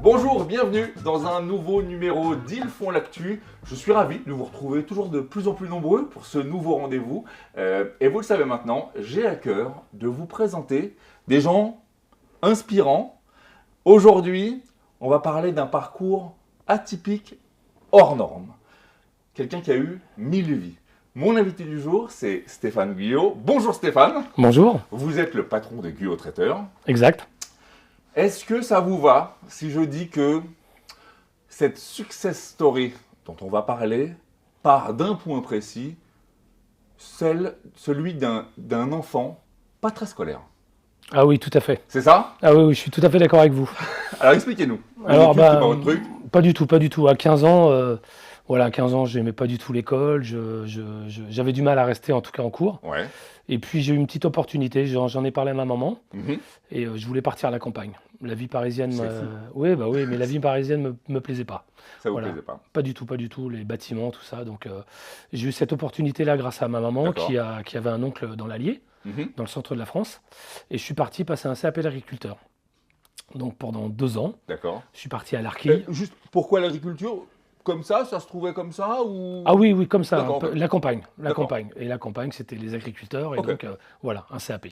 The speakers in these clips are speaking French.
Bonjour, bienvenue dans un nouveau numéro d'Ils font l'actu. Je suis ravi de vous retrouver toujours de plus en plus nombreux pour ce nouveau rendez-vous. Et vous le savez maintenant, j'ai à cœur de vous présenter des gens inspirants. Aujourd'hui, on va parler d'un parcours atypique, hors norme. Quelqu'un qui a eu 1000 vies. Mon invité du jour, c'est Stéphane Guyot. Bonjour Stéphane. Bonjour. Vous êtes le patron de Guyot Traiteur. Exact. Est-ce que ça vous va si je dis que cette success story dont on va parler part d'un point précis, celui d'un enfant pas très scolaire? Ah oui, tout à fait. C'est ça? Ah oui, je suis tout à fait d'accord avec vous. Alors expliquez-nous. Alors, C'est pas votre truc. pas du tout. À 15 ans, à 15 ans, je n'aimais pas du tout l'école. J'avais du mal à rester, en tout cas en cours. Ouais. Et puis, j'ai eu une petite opportunité. J'en ai parlé à ma maman. Mhm. Et je voulais partir à la campagne. La vie parisienne, C'est fou. oui, mais la vie parisienne me plaisait pas. Ça vous Voilà. plaisait pas? Pas du tout. Les bâtiments, tout ça. Donc, j'ai eu cette opportunité-là grâce à ma maman D'accord. qui avait un oncle dans l'Allier, Mhm. dans le centre de la France. Et je suis parti passer un CAP d'agriculteur. Donc, pendant 2 ans, D'accord. je suis parti à l'Arquille. Juste pourquoi l'agriculture? Comme ça se trouvait comme ça ou... Ah oui, comme ça, D'accord, ok. la campagne. D'accord. Et la campagne, c'était les agriculteurs, et Ok. donc voilà, un CAP.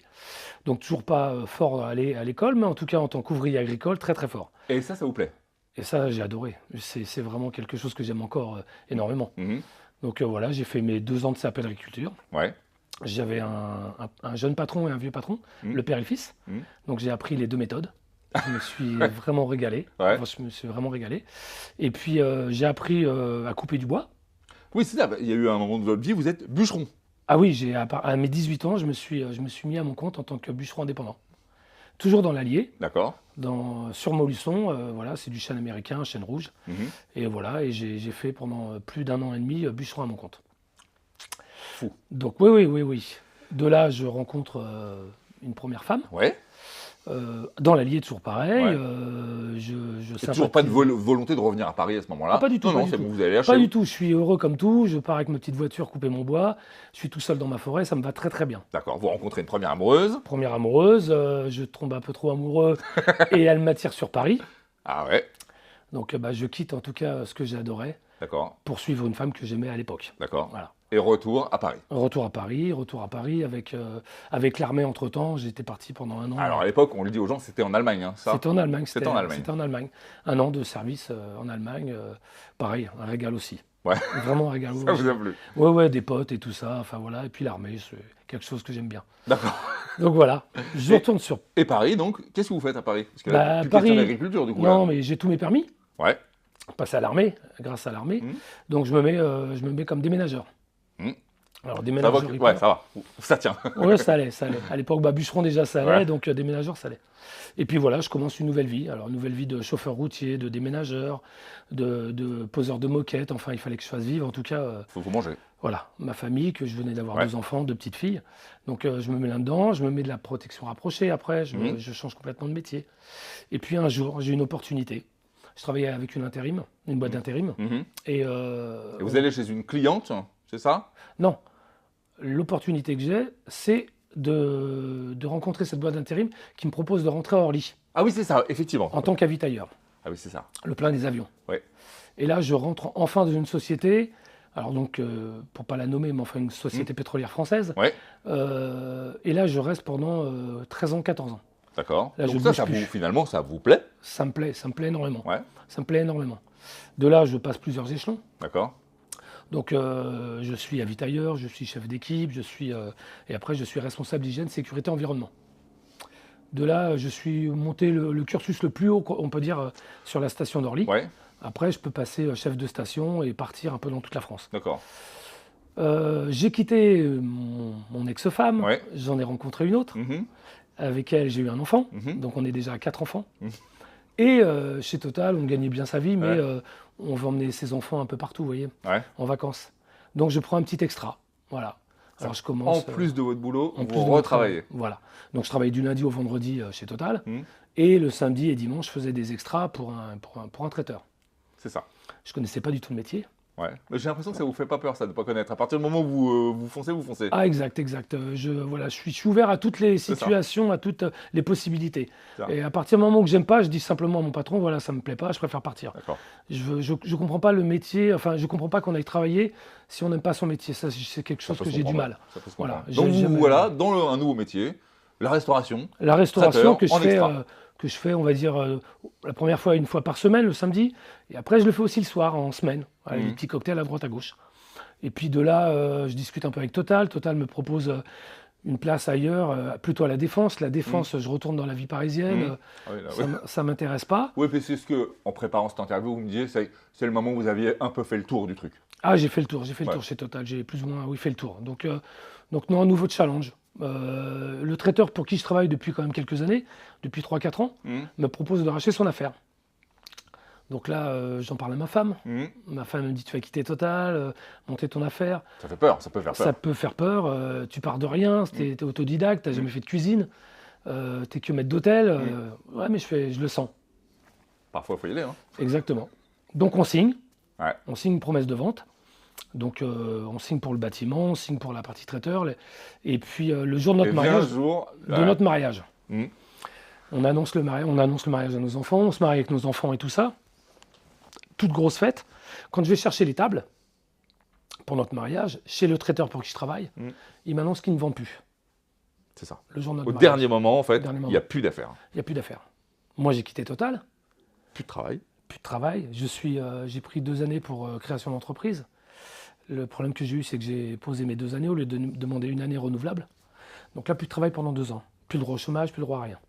Donc toujours pas fort à l'école, mais en tout cas en tant qu'ouvrier agricole, très très fort. Et ça vous plaît? Et ça, j'ai adoré. C'est vraiment quelque chose que j'aime encore énormément. Mhm. Donc voilà, j'ai fait mes 2 ans de CAP d'agriculture. Ouais. J'avais un jeune patron et un vieux patron, Mhm. le père et le fils. Mhm. Donc j'ai appris les 2 méthodes. Je me suis vraiment régalé. Ouais. Enfin, je me suis vraiment régalé. Et puis j'ai appris à couper du bois. Oui, c'est ça. Il y a eu un moment de votre vie, vous êtes bûcheron. Ah oui, à mes 18 ans, je me suis mis à mon compte en tant que bûcheron indépendant. Toujours dans l'Allier, D'accord. sur Montluçon, voilà, c'est du chêne américain, chêne rouge. Mhm. Et voilà, et j'ai fait pendant plus d'1 an et demi bûcheron à mon compte. Fou. Donc oui. De là, je rencontre une première femme. Ouais. Dans l'Allier, toujours pareil. Ouais. Je Et toujours pas de sympathise- volonté de revenir à Paris à ce moment-là? Ah, pas du tout, Non, pas non, du c'est tout. bon, vous allez lâcher. Pas du tout, je suis heureux comme tout. Je pars avec ma petite voiture couper mon bois. Je suis tout seul dans ma forêt, ça me va très très bien. D'accord, vous rencontrez une première amoureuse. Première amoureuse, je tombe un peu trop amoureux et elle m'attire sur Paris. Ah ouais, Donc je quitte en tout cas ce que j'adorais d'accord, pour suivre une femme que j'aimais à l'époque. d'accord. Voilà. Et retour à Paris. Retour à Paris avec l'armée entre-temps. J'étais parti pendant 1 an. Alors à l'époque, on le dit aux gens, c'était en Allemagne, hein, ça? C'était en Allemagne. C'était en Allemagne. C'était en Allemagne. 1 an de service en Allemagne. Pareil, un régal aussi. Ouais, Vraiment un régal. ça vous a plu. Ouais, des potes et tout ça. Enfin voilà. Et puis l'armée, c'est quelque chose que j'aime bien. D'accord. Donc voilà, je Et- retourne sur. Et Paris, donc, qu'est-ce que vous faites à Paris? Parce que là, Bah, plus Paris- question d'agriculture, du coup. Non, Là. mais j'ai tous mes permis. Ouais. Passé à l'armée, grâce à l'armée. Mhm. Donc je me mets comme déménageur. Mhm. Alors Ça va, déménageur. ouais, ça va. Ça tient. Ouais, ça allait. À l'époque, bûcheron déjà, ça allait, Ouais. donc déménageur, ça allait. Et puis voilà, je commence une nouvelle vie. Alors, nouvelle vie de chauffeur routier, de déménageur, de poseur de moquette. Enfin, il fallait que je fasse vivre, en tout cas, Faut manger. voilà, ma famille, que je venais d'avoir Ouais. 2 enfants, 2 petites filles. Donc, je me mets là-dedans, je me mets de la protection rapprochée après, Mhm. je change complètement de métier. Et puis, un jour, j'ai une opportunité. Je travaillais avec une boîte d'intérim. Mhm. Et, Et vous allez chez une cliente, c'est ça? non, l'opportunité que j'ai, c'est de rencontrer cette boîte d'intérim qui me propose de rentrer à Orly Ah oui, c'est ça, effectivement. en tant qu'avitailleur, Ah oui, c'est ça. le plein des avions. Ouais. Et là, je rentre enfin dans une société, alors donc, pour pas la nommer, mais enfin une société pétrolière française. Ouais. Et là, je reste pendant 13 ans, 14 ans. D'accord. Là, je Donc ça, bouge plus. finalement, ça vous plaît? Ça me plaît énormément. Ouais. Ça me plaît énormément. De là, je passe plusieurs échelons. D'accord. Donc, je suis avitailleur, je suis chef d'équipe, et après, je suis responsable d'hygiène, sécurité, environnement. De là, je suis monté le cursus le plus haut, on peut dire, sur la station d'Orly. Ouais, Après, je peux passer chef de station et partir un peu dans toute la France. d'accord. J'ai quitté mon ex-femme, Ouais. j'en ai rencontré une autre, Mhm. avec elle, j'ai eu un enfant, Mhm. donc on est déjà à 4 enfants. Mhm. Et chez Total, on gagnait bien sa vie, mais Ouais. on veut emmener ses enfants un peu partout, vous voyez, Ouais. en vacances. Donc je prends un petit extra, voilà. Alors je En commence plus de votre boulot, en plus vous de mon retravaillez. travail. Voilà. Donc je travaille du lundi au vendredi chez Total. Hmm, Et le samedi et dimanche, je faisais des extras pour un traiteur. c'est ça. Je connaissais pas du tout le métier. Ouais. Mais j'ai l'impression que ça vous fait pas peur, ça, de ne pas connaître. À partir du moment où vous foncez, vous foncez. Ah, exact, exact. Voilà, je suis ouvert à toutes les C'est ça. situations, à toutes les possibilités. C'est ça. Et à partir du moment où j'aime pas, je dis simplement à mon patron, voilà, ça me plaît pas, je préfère partir. D'accord. Je comprends pas le métier, enfin, je comprends pas qu'on aille travailler si on n'aime pas son métier. Ça, c'est quelque Ça chose peut que se j'ai du comprendre. mal. Ça peut se Voilà. comprendre. Donc, J'aime- voilà, dans un nouveau métier, la restauration. La restauration Traiteur, que je fais, on va dire, la première fois, une fois par semaine, le samedi. Et après, je le fais aussi le soir, en semaine. Avec des petits cocktails à droite, à gauche. Et puis de là, je discute un peu avec Total. Total me propose une place ailleurs, plutôt à la Défense. La Défense, je retourne dans la vie parisienne. Ah oui, là, Ça ouais. ça m'intéresse pas. Oui, puis c'est ce que, en préparant cette interview, vous me disiez, c'est le moment où vous aviez un peu fait le tour du truc. Ah, j'ai fait le tour Ouais. chez Total. J'ai plus ou moins, oui, fait le tour. Donc non, un nouveau challenge. Le traiteur pour qui je travaille depuis quand même quelques années, depuis 3-4 ans, me propose de racheter son affaire. Donc là, j'en parle à ma femme. Ma femme me dit, tu vas quitter Total, monter ton affaire. Ça fait peur, ça peut faire peur. Ça peut faire peur. Tu pars de rien, t'es autodidacte, t'as jamais fait de cuisine, t'es que maître d'hôtel. Ouais, mais je le sens. Parfois, il faut y aller. Hein. Exactement. Donc on signe. Ouais. On signe une promesse de vente. Donc on signe pour le bâtiment, on signe pour la partie traiteur. Et puis le jour de Et notre vient mariage, un jour, notre mariage, Mm. on annonce le mariage à nos enfants, on se marie avec nos enfants et tout ça. Toute grosse fête. Quand je vais chercher les tables pour notre mariage, chez le traiteur pour qui je travaille, il m'annonce qu'il ne vend plus. C'est ça. Le jour de notre Au mariage. dernier moment, en fait, Dernier il moment. n'y a plus d'affaires. Il n'y a plus d'affaires. Moi, j'ai quitté Total, Plus de travail. plus de travail. J'ai pris 2 années pour création d'entreprise. Le problème que j'ai eu, c'est que j'ai posé mes 2 années au lieu de demander une année renouvelable. Donc là, plus de travail pendant 2 ans. Plus de droit au chômage, plus de droit à rien.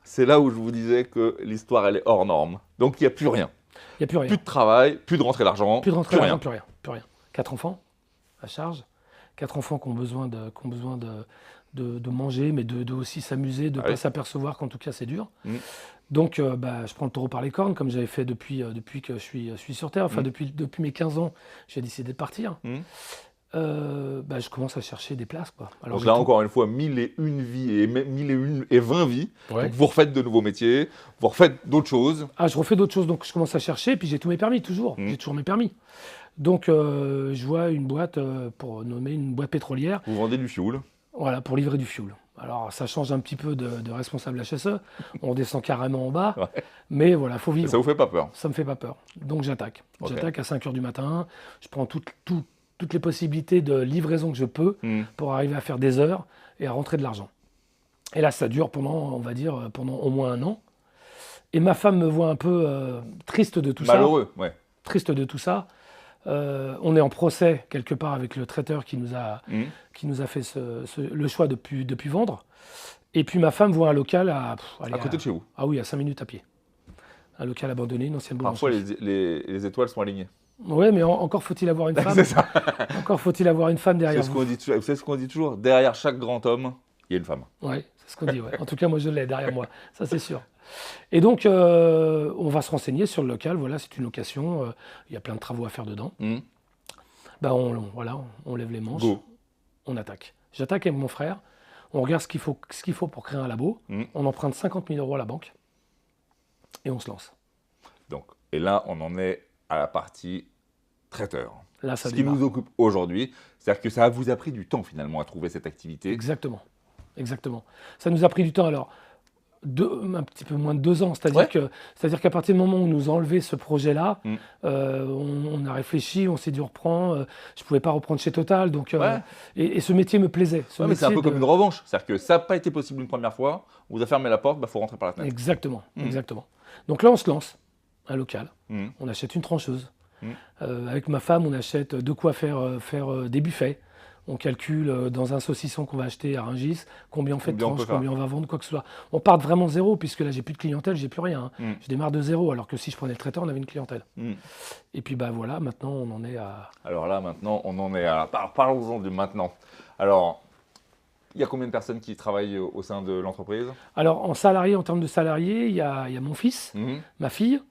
C'est là où je vous disais que l'histoire, elle est hors norme. Donc, il n'y a plus rien. Il n'y a plus rien. Plus de travail, plus de rentrée d'argent. Plus de rentrée plus d'argent, rien. plus rien. Plus rien. 4 enfants à charge. 4 enfants qui ont besoin de manger, mais de aussi s'amuser, de ne Ah pas oui. s'apercevoir qu'en tout cas, c'est dur. Mm. Donc, je prends le taureau par les cornes, comme j'avais fait depuis que je suis sur Terre. Enfin, depuis mes 15 ans, j'ai décidé de partir. Je commence à chercher des places, quoi. Alors, Donc j'ai là, tout- encore une fois, 1001 vies et même 1020 vies. Ouais. Donc vous refaites de nouveaux métiers, vous refaites d'autres choses. Ah, je refais d'autres choses, donc je commence à chercher, puis j'ai tous mes permis, toujours. J'ai toujours mes permis. Donc, je vois une boîte, pour nommer une boîte pétrolière, Vous vendez du fioul. voilà, pour livrer du fioul. Alors, ça change un petit peu de responsable HSE. On descend carrément en bas. Ouais. Mais voilà, il faut Et vivre. ça vous fait pas peur. Ça me fait pas peur. Donc, j'attaque. Ok. J'attaque à 5 h du matin. Je prends toutes les possibilités de livraison que je peux pour arriver à faire des heures et à rentrer de l'argent. Et là, ça dure pendant, on va dire, pendant au moins 1 an. Et ma femme me voit un peu triste de tout ça. Malheureux, ouais. Triste de tout ça. On est en procès quelque part avec le traiteur qui nous a fait le choix de plus vendre. Et puis ma femme voit un local À côté de chez vous. Ah oui, à 5 minutes à pied. Un local abandonné, une ancienne Parfois, boulangerie. les étoiles sont alignées. Ouais, mais encore faut-il avoir une femme. C'est ça. Encore faut-il avoir une femme C'est derrière ce vous. qu'on dit toujours. Vous savez ce qu'on dit toujours? Derrière chaque grand homme, il y a une femme. Ouais, c'est ce qu'on dit. Ouais. En tout cas, moi, je l'ai derrière moi. Ça, c'est sûr. Et donc, on va se renseigner sur le local. Voilà, c'est une location. Il y a plein de travaux à faire dedans. On lève les manches. Go. On attaque. J'attaque avec mon frère. On regarde ce qu'il faut pour créer un labo. On emprunte 50 000 € à la banque. Et on se lance. Donc, et là, on en est à la partie traiteur. Là, ça Ce qui démarre. nous occupe aujourd'hui, c'est-à-dire que ça vous a pris du temps finalement à trouver cette activité. Exactement. Exactement. Ça nous a pris du temps. Alors, un petit peu moins de 2 ans. Ouais. C'est-à-dire qu'à partir du moment où on nous a enlevé ce projet-là, on a réfléchi, on s'est dit on reprend. Je ne pouvais pas reprendre chez Total. Donc, Ouais. et ce métier me plaisait. Ce Ouais, mais c'est un peu métier comme une revanche. C'est-à-dire que ça n'a pas été possible une première fois, on vous a fermé la porte, il faut rentrer par la fenêtre. Exactement, exactement. Donc là, on se lance. Un local. Mhm. On achète une trancheuse. Avec ma femme, on achète de quoi faire des buffets. On calcule dans un saucisson qu'on va acheter à Rungis, combien on fait de Combien on peut tranches, faire. combien on va vendre, quoi que ce soit. On part de vraiment zéro, puisque là, j'ai plus de clientèle, j'ai plus rien. Je démarre de zéro, alors que si je prenais le traiteur, on avait une clientèle. Et puis voilà, maintenant, on en est à... Alors là, maintenant, on en est à... Parlons-en du maintenant. Alors, il y a combien de personnes qui travaillent au sein de l'entreprise? Alors, en termes de salariés, il y a mon fils, ma fille,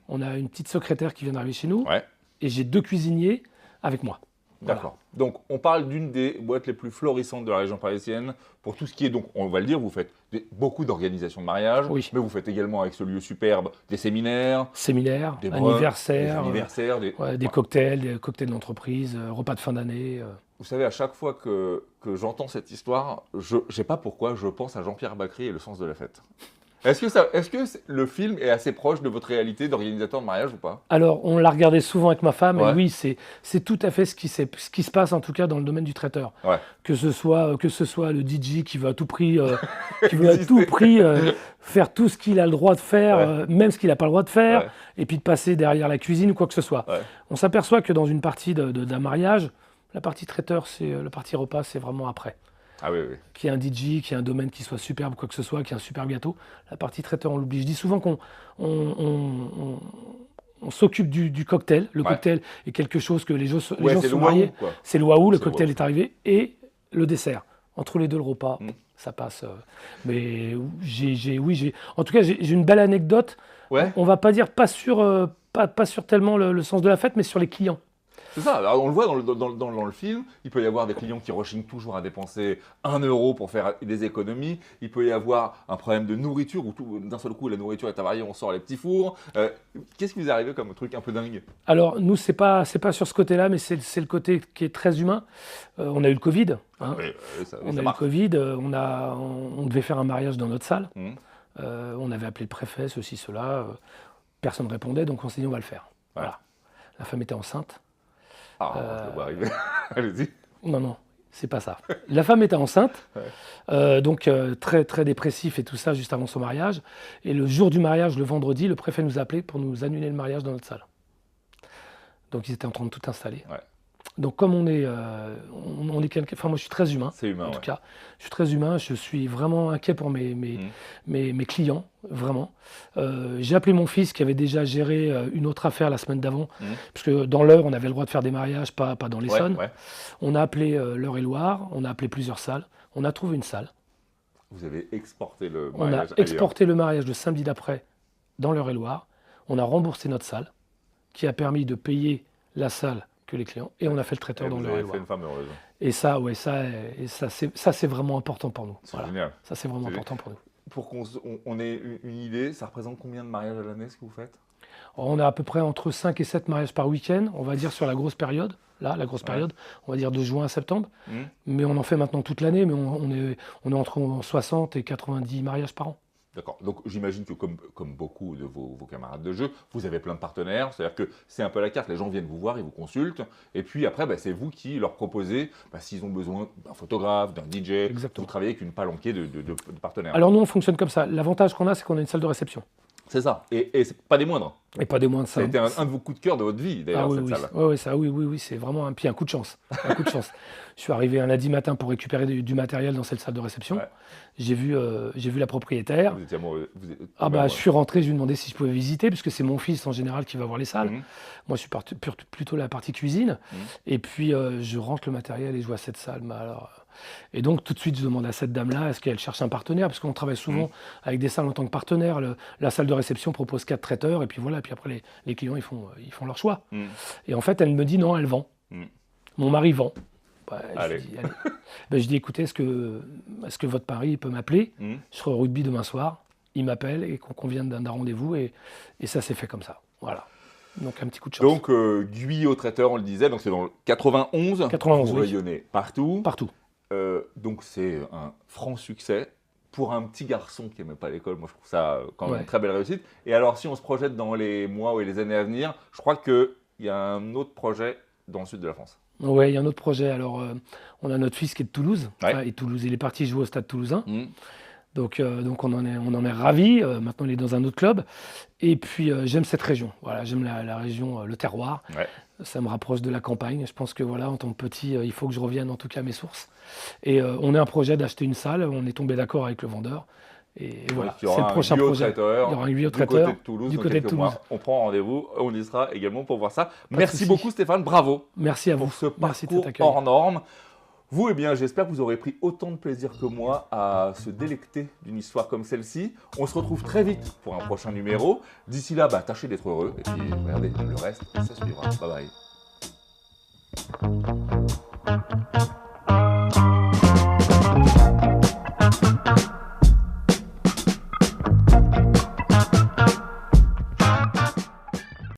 on a une petite secrétaire qui vient d'arriver chez nous, Ouais. et j'ai 2 cuisiniers avec moi. D'accord. Donc, on parle d'une des boîtes les plus florissantes de la région parisienne pour tout ce qui est, donc, on va le dire, vous faites beaucoup d'organisations de mariage, Oui. mais vous faites également avec ce lieu superbe des séminaires, Séminaires, des brunchs, anniversaires, des cocktails d'entreprise, repas de fin d'année. Vous savez, à chaque fois que j'entends cette histoire, je ne sais pas pourquoi, je pense à Jean-Pierre Bacry et le sens de la fête. Est-ce que le film est assez proche de votre réalité d'organisateur de mariage ou pas? Alors, on l'a regardé souvent avec ma femme, Ouais. et oui, c'est tout à fait ce qui se passe, en tout cas, dans le domaine du traiteur. Ouais. Que ce soit le DJ qui veut à tout prix, faire tout ce qu'il a le droit de faire, Ouais. même ce qu'il n'a pas le droit de faire, Ouais. et puis de passer derrière la cuisine ou quoi que ce soit. Ouais. On s'aperçoit que dans une partie d'un mariage, la partie traiteur, la partie repas, c'est vraiment après. Ah oui, oui. Qu'il y ait un DJ, qu'il y ait un domaine qui soit superbe, quoi que ce soit, qu'il y ait un super gâteau. La partie traiteur, on l'oublie. Je dis souvent on s'occupe du cocktail. Le Ouais. cocktail est quelque chose que les gens Ouais, sont c'est le mariés. waouh, quoi. C'est le waouh, le C'est le cocktail waouh. est arrivé. Et le dessert. Entre les deux, le repas, Mm. ça passe. Mais en tout cas, j'ai une belle anecdote. Ouais. On va pas dire pas sur tellement le sens de la fête, mais sur les clients. C'est ça, alors on le voit dans le film, il peut y avoir des clients qui rechignent toujours à dépenser 1 euro pour faire des économies, il peut y avoir un problème de nourriture où d'un seul coup la nourriture est avariée, on sort les petits fours. Qu'est-ce qui vous est arrivé comme truc un peu dingue? Alors, nous, c'est pas sur ce côté-là, mais c'est le côté qui est très humain. On a eu le Covid. Hein. Oui, ça On a eu le marche. Covid. On devait faire un mariage dans notre salle. Mmh. On avait appelé le préfet, ceci, cela. Personne ne répondait, donc on s'est dit, on va le faire. Ouais. Voilà. La femme était enceinte. Ah, je le vois arriver. Allez-y. Non, c'est pas ça. La femme était enceinte, Ouais. donc très, très dépressif et tout ça juste avant son mariage. Et le jour du mariage, le vendredi, le préfet nous a appelé pour nous annuler le mariage dans notre salle. Donc ils étaient en train de tout installer. Ouais. Donc comme on est quelqu'un, enfin moi je suis très humain. C'est humain, En tout ouais. cas, je suis très humain, je suis vraiment inquiet pour mes clients, vraiment. J'ai appelé mon fils qui avait déjà géré une autre affaire la semaine d'avant, puisque dans l'Eure, on avait le droit de faire des mariages, pas dans l'Essonne. Ouais. On a appelé l'Eure-et-Loire, on a appelé plusieurs salles, on a trouvé une salle. Vous avez exporté le On a mariage exporté le mariage le samedi d'après dans l'Eure-et-Loire, on a remboursé notre salle, qui a permis de payer la salle que les clients, et on a fait le traiteur dans Vous avez fait l'Eure-et-Loire. une femme heureuse. Et ça, c'est vraiment important pour nous. C'est Voilà. génial. Ça, c'est vraiment C'est- important pour nous. Pour qu'on ait une idée, ça représente combien de mariages à l'année ce que vous faites? On a à peu près entre 5 et 7 mariages par week-end, on va dire sur la grosse période. Là, la grosse période, on va dire de juin à septembre. Mais on en fait maintenant toute l'année, mais on est entre 60 et 90 mariages par an. D'accord. Donc j'imagine que comme beaucoup de vos camarades de jeu, vous avez plein de partenaires. C'est-à-dire que c'est un peu la carte. Les gens viennent vous voir, ils vous consultent. Et puis après, c'est vous qui leur proposez, s'ils ont besoin d'un photographe, d'un DJ. Exactement. Vous travaillez avec une palanquée de partenaires. Alors nous, on fonctionne comme ça. L'avantage qu'on a, c'est qu'on a une salle de réception. C'est ça. Et c'est pas des moindres. Et pas des moindres. Ça a été un de vos coups de cœur de votre vie, d'ailleurs, cette salle. Oui, c'est vraiment un coup de chance. Un coup de chance. Je suis arrivé un lundi matin pour récupérer du matériel dans cette salle de réception. Ouais. J'ai vu la propriétaire. Vous étiez amoureux. Je suis rentré, je lui ai demandé si je pouvais visiter, puisque c'est mon fils en général qui va voir les salles. Moi, je suis plutôt la partie cuisine. Et puis, je rentre le matériel et je vois cette salle. Et donc, tout de suite, je demande à cette dame-là, est-ce qu'elle cherche un partenaire? Parce qu'on travaille souvent avec des salles en tant que partenaire. La salle de réception propose 4 traiteurs, et puis voilà. Et puis après, les clients, ils font leur choix. Et en fait, elle me dit non, elle vend. Mon mari vend. Allez. Je dis, écoutez, est-ce que votre mari peut m'appeler? Je serai au rugby demain soir. Il m'appelle et qu'on convienne d'un rendez-vous. Et ça s'est fait comme ça. Voilà. Donc, un petit coup de chance. Donc, Guyot traiteur, on le disait, donc c'est dans le 91. 91, vous oui. rayonnez partout. Partout. Donc, c'est un franc succès. Pour un petit garçon qui n'aimait pas l'école, moi je trouve ça quand même une très belle réussite. Et alors, si on se projette dans les mois et les années à venir, je crois qu'il y a un autre projet dans le sud de la France. Oui, il y a un autre projet. Alors, on a notre fils qui est de Toulouse. Ouais. Et Toulouse, il est parti jouer au Stade Toulousain. Donc on en est ravis. Maintenant, il est dans un autre club. Et puis, j'aime cette région. Voilà, j'aime la région, le terroir. Ouais. Ça me rapproche de la campagne. Je pense que voilà, en tant que petit, il faut que je revienne en tout cas à mes sources. Et on a un projet d'acheter une salle. On est tombé d'accord avec le vendeur. Et voilà, il y c'est le prochain projet. Il y aura un Guyot du traiteur côté de Toulouse. du dans côté de quelques Toulouse. mois. On prend rendez-vous. On y sera également pour voir ça. de Merci souci. beaucoup Stéphane. Bravo Merci à vous. pour ce Merci de parcours cet accueil. hors norme. Vous, j'espère que vous aurez pris autant de plaisir que moi à se délecter d'une histoire comme celle-ci. On se retrouve très vite pour un prochain numéro. D'ici là, tâchez d'être heureux. Et puis, regardez, le reste, ça suivra. Bye bye.